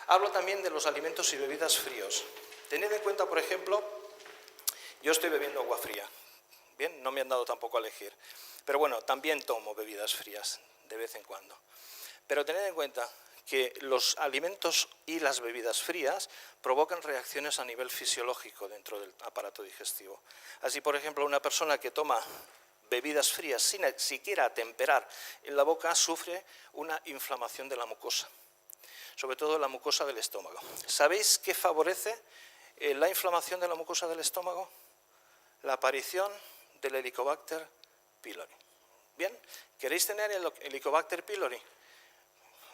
Hablo también de los alimentos y bebidas fríos. Tened en cuenta, por ejemplo, yo estoy bebiendo agua fría. Bien, no me han dado tampoco a elegir. Pero bueno, también tomo bebidas frías de vez en cuando. Pero tened en cuenta que los alimentos y las bebidas frías provocan reacciones a nivel fisiológico dentro del aparato digestivo. Así, por ejemplo, una persona que toma bebidas frías sin siquiera atemperar en la boca sufre una inflamación de la mucosa, sobre todo la mucosa del estómago. ¿Sabéis qué favorece la inflamación de la mucosa del estómago? La aparición del Helicobacter pylori. Bien, ¿queréis tener el Helicobacter pylori?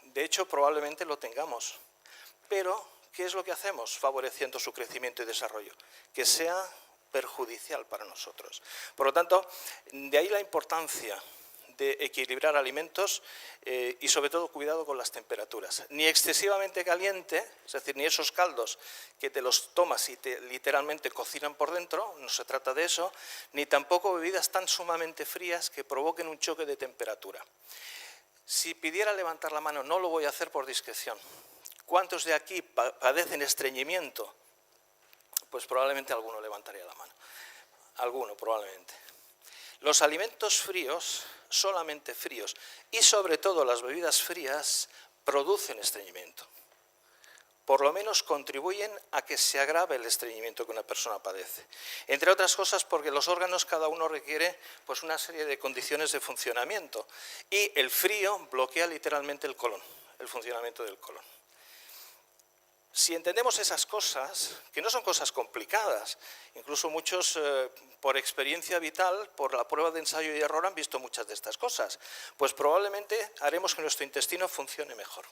De hecho, probablemente lo tengamos. Pero, ¿qué es lo que hacemos favoreciendo su crecimiento y desarrollo? Que sea perjudicial para nosotros. Por lo tanto, de ahí la importancia de equilibrar alimentos y sobre todo cuidado con las temperaturas. Ni excesivamente caliente, es decir, ni esos caldos que te los tomas y te literalmente cocinan por dentro, no se trata de eso, ni tampoco bebidas tan sumamente frías que provoquen un choque de temperatura. Si pidiera levantar la mano, no lo voy a hacer por discreción. ¿Cuántos de aquí padecen estreñimiento? Pues probablemente alguno levantaría la mano. Alguno, probablemente. Los alimentos fríos, solamente fríos, y sobre todo las bebidas frías, producen estreñimiento. Por lo menos contribuyen a que se agrave el estreñimiento que una persona padece. Entre otras cosas porque los órganos cada uno requiere pues, una serie de condiciones de funcionamiento y el frío bloquea literalmente el colon, el funcionamiento del colon. Si entendemos esas cosas, que no son cosas complicadas, incluso muchos por experiencia vital, por la prueba de ensayo y error han visto muchas de estas cosas, pues probablemente haremos que nuestro intestino funcione mejor.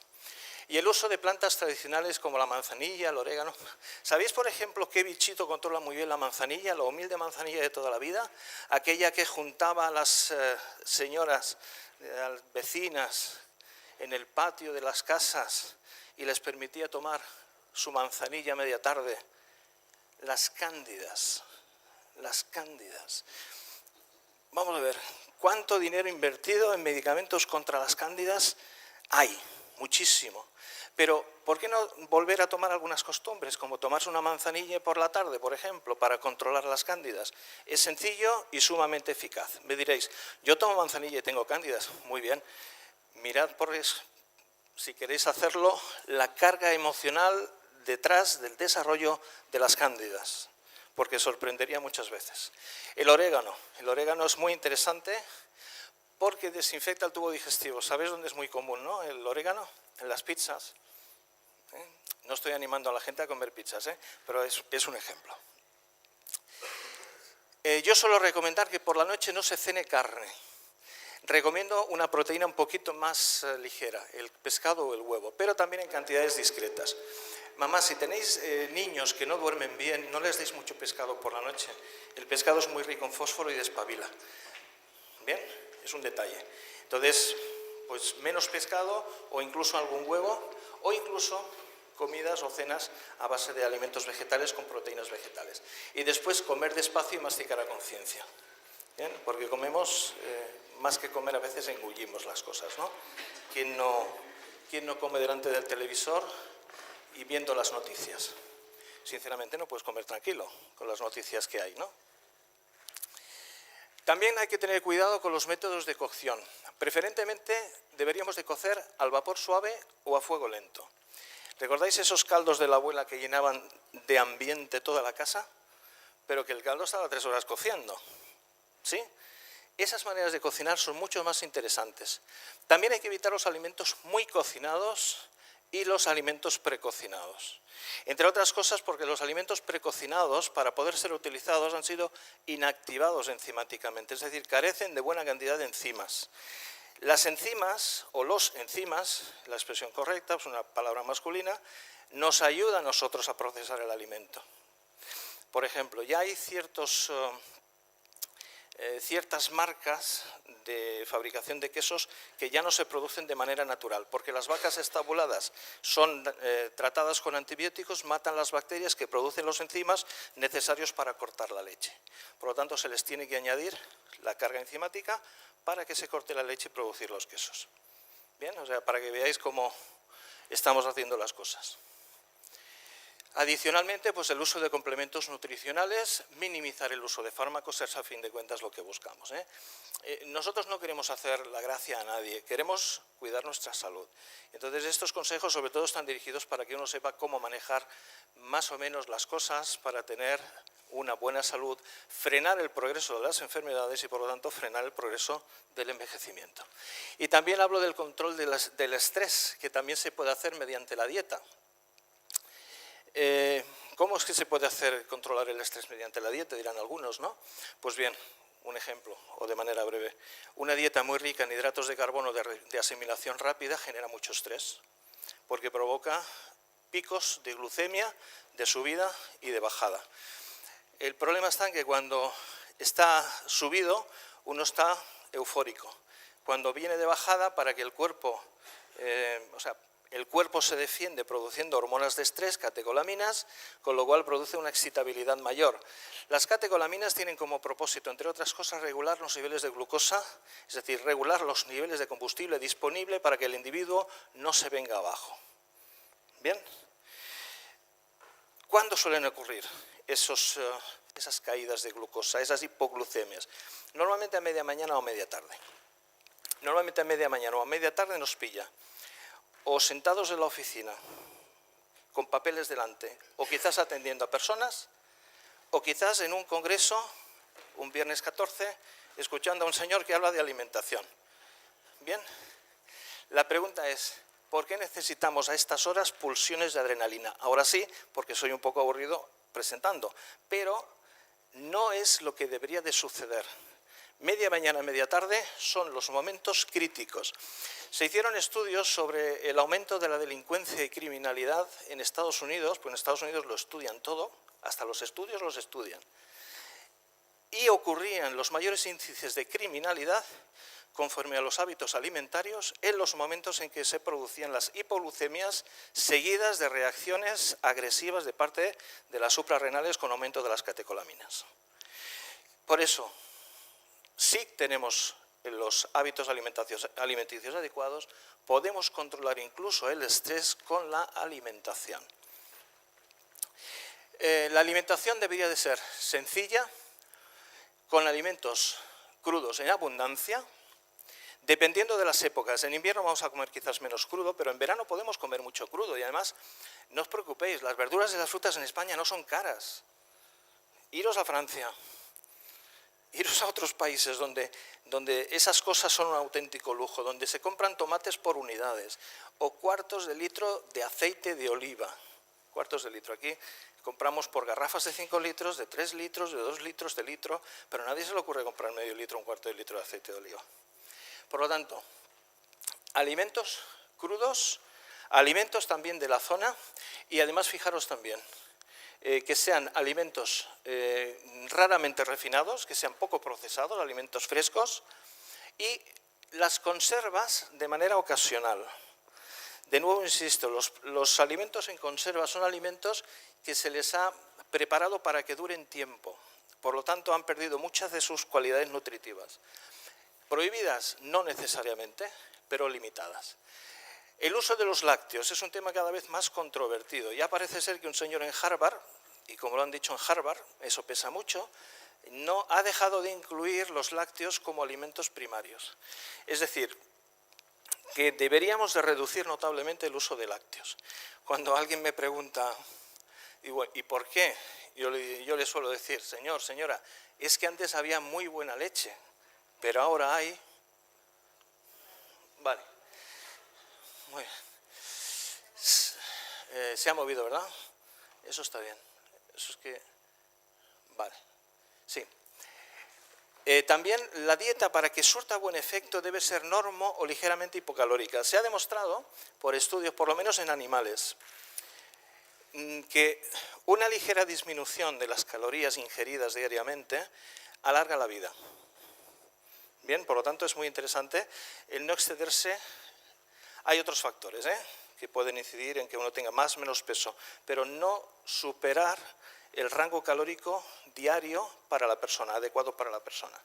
Y el uso de plantas tradicionales como la manzanilla, el orégano. ¿Sabéis, por ejemplo, qué bichito controla muy bien la manzanilla, la humilde manzanilla de toda la vida? Aquella que juntaba a las señoras vecinas en el patio de las casas y les permitía tomar su manzanilla a media tarde. Las cándidas, las cándidas. Vamos a ver, ¿cuánto dinero invertido en medicamentos contra las cándidas hay? Muchísimo. Pero, ¿por qué no volver a tomar algunas costumbres, como tomarse una manzanilla por la tarde, por ejemplo, para controlar las cándidas? Es sencillo y sumamente eficaz. Me diréis, yo tomo manzanilla y tengo cándidas. Muy bien. Mirad, si queréis hacerlo, la carga emocional detrás del desarrollo de las cándidas, porque sorprendería muchas veces. El orégano es muy interesante porque desinfecta el tubo digestivo. ¿Sabéis dónde es muy común, no? El orégano, en las pizzas. No estoy animando a la gente a comer pizzas, pero es un ejemplo. Yo suelo recomendar que por la noche no se cene carne. Recomiendo una proteína un poquito más ligera, el pescado o el huevo, pero también en cantidades discretas. Mamá, si tenéis niños que no duermen bien, no les deis mucho pescado por la noche. El pescado es muy rico en fósforo y despabila. ¿Bien? Es un detalle. Entonces, pues menos pescado o incluso algún huevo o incluso comidas o cenas a base de alimentos vegetales con proteínas vegetales. Y después comer despacio y masticar a conciencia. ¿Bien? Porque comemos, más que comer a veces engullimos las cosas, ¿no? ¿Quién no come delante del televisor y viendo las noticias? Sinceramente no puedes comer tranquilo con las noticias que hay, ¿no? También hay que tener cuidado con los métodos de cocción. Preferentemente deberíamos de cocer al vapor suave o a fuego lento. ¿Recordáis esos caldos de la abuela que llenaban de ambiente toda la casa? Pero que el caldo estaba 3 horas cociendo, ¿sí? Esas maneras de cocinar son mucho más interesantes. También hay que evitar los alimentos muy cocinados y los alimentos precocinados. Entre otras cosas porque los alimentos precocinados, para poder ser utilizados, han sido inactivados enzimáticamente, es decir, carecen de buena cantidad de enzimas. Las enzimas, o los enzimas, la expresión correcta, es una palabra masculina, nos ayuda a nosotros a procesar el alimento. Por ejemplo, ya hay ciertos ciertas marcas de fabricación de quesos que ya no se producen de manera natural, porque las vacas estabuladas son tratadas con antibióticos, matan las bacterias que producen los enzimas necesarios para cortar la leche. Por lo tanto, se les tiene que añadir la carga enzimática para que se corte la leche y producir los quesos. Bien, o sea, para que veáis cómo estamos haciendo las cosas. Adicionalmente, pues el uso de complementos nutricionales, minimizar el uso de fármacos es a fin de cuentas lo que buscamos. Nosotros no queremos hacer la gracia a nadie, queremos cuidar nuestra salud. Entonces estos consejos sobre todo están dirigidos para que uno sepa cómo manejar más o menos las cosas para tener una buena salud, frenar el progreso de las enfermedades y por lo tanto frenar el progreso del envejecimiento. Y también hablo del control del estrés, que también se puede hacer mediante la dieta. ¿Cómo es que se puede controlar el estrés mediante la dieta? Dirán algunos, ¿no? Pues bien, un ejemplo, o de manera breve. Una dieta muy rica en hidratos de carbono de asimilación rápida genera mucho estrés, porque provoca picos de glucemia, de subida y de bajada. El problema está en que cuando está subido, uno está eufórico. Cuando viene de bajada, para que el cuerpo, el cuerpo se defiende produciendo hormonas de estrés, catecolaminas, con lo cual produce una excitabilidad mayor. Las catecolaminas tienen como propósito, entre otras cosas, regular los niveles de glucosa, es decir, regular los niveles de combustible disponible para que el individuo no se venga abajo. ¿Bien? ¿Cuándo suelen ocurrir esas caídas de glucosa, esas hipoglucemias? Normalmente a media mañana o media tarde. Normalmente a media mañana o a media tarde nos pilla o sentados en la oficina, con papeles delante, o quizás atendiendo a personas, o quizás en un congreso, un viernes 14, escuchando a un señor que habla de alimentación. Bien, la pregunta es, ¿por qué necesitamos a estas horas pulsiones de adrenalina? Ahora sí, porque soy un poco aburrido presentando, pero no es lo que debería de suceder. Media mañana, media tarde son los momentos críticos. Se hicieron estudios sobre el aumento de la delincuencia y criminalidad en Estados Unidos, pues en Estados Unidos lo estudian todo, hasta los estudios los estudian. Y ocurrían los mayores índices de criminalidad conforme a los hábitos alimentarios en los momentos en que se producían las hipoglucemias seguidas de reacciones agresivas de parte de las suprarrenales con aumento de las catecolaminas. Por eso, si tenemos los hábitos alimenticios adecuados, podemos controlar incluso el estrés con la alimentación. La alimentación debería de ser sencilla, con alimentos crudos en abundancia, dependiendo de las épocas. En invierno vamos a comer quizás menos crudo, pero en verano podemos comer mucho crudo. Y además, no os preocupéis, las verduras y las frutas en España no son caras. Iros a Francia. Iros a otros países donde esas cosas son un auténtico lujo, donde se compran tomates por unidades o cuartos de litro de aceite de oliva. Cuartos de litro. Aquí compramos por garrafas de 5 litros, de 3 litros, de 2 litros, de litro, pero a nadie se le ocurre comprar medio litro, un cuarto de litro de aceite de oliva. Por lo tanto, alimentos crudos, alimentos también de la zona y además fijaros también, que sean alimentos raramente refinados, que sean poco procesados, alimentos frescos, y las conservas de manera ocasional. De nuevo insisto, los alimentos en conserva son alimentos que se les ha preparado para que duren tiempo, por lo tanto han perdido muchas de sus cualidades nutritivas. Prohibidas, no necesariamente, pero limitadas. El uso de los lácteos es un tema cada vez más controvertido. Ya parece ser que un señor en Harvard, y como lo han dicho en Harvard, eso pesa mucho, no ha dejado de incluir los lácteos como alimentos primarios. Es decir, que deberíamos de reducir notablemente el uso de lácteos. Cuando alguien me pregunta, digo, ¿y por qué? Yo le suelo decir, señor, señora, es que antes había muy buena leche, pero ahora hay... Vale. Muy bien. Se ha movido, ¿verdad? Eso está bien. Eso es que... Vale. Sí. También la dieta, para que surta buen efecto, debe ser normo o ligeramente hipocalórica. Se ha demostrado, por estudios, por lo menos en animales, que una ligera disminución de las calorías ingeridas diariamente alarga la vida. Bien, por lo tanto es muy interesante el no excederse. Hay otros factores que pueden incidir en que uno tenga más o menos peso, pero no superar el rango calórico diario para la persona, adecuado para la persona.